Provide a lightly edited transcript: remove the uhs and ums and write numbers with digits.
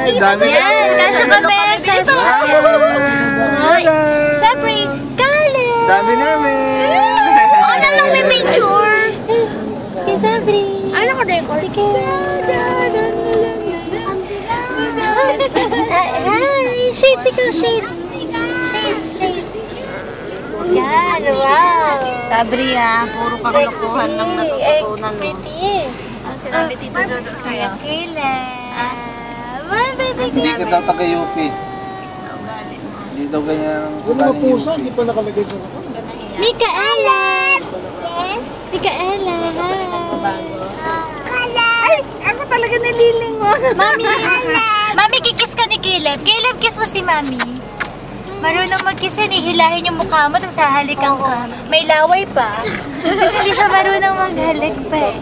Ay, dami na. Kasya kami sa Sabri, Caleb. Dami namin. Ano lang may picture? Kay Sabri. Ano ko record? Hi! Shades ikaw, shades. Shades. Yan, wow. Sabri puro kakalokohan lang natutunan mo. Pretty. Ano sinabi Tito Jojo sa'yo? Hindi ka daw taga-UP. Ugali mo. Hindi daw ganyan ang Yung mga pusa, hindi pa nakalagay sa mga. Micaela! Yes? Micaela, hi. Ay, ako talaga nalilingon. Mami, Mami, kikis ka ni Caleb. Caleb, kiss mo si Mami. Marunong mag-kiss yan, hihilahin yung mukha mo, tapos hahalikan ka. May laway pa. Kasi hindi siya marunong maghalik pa eh.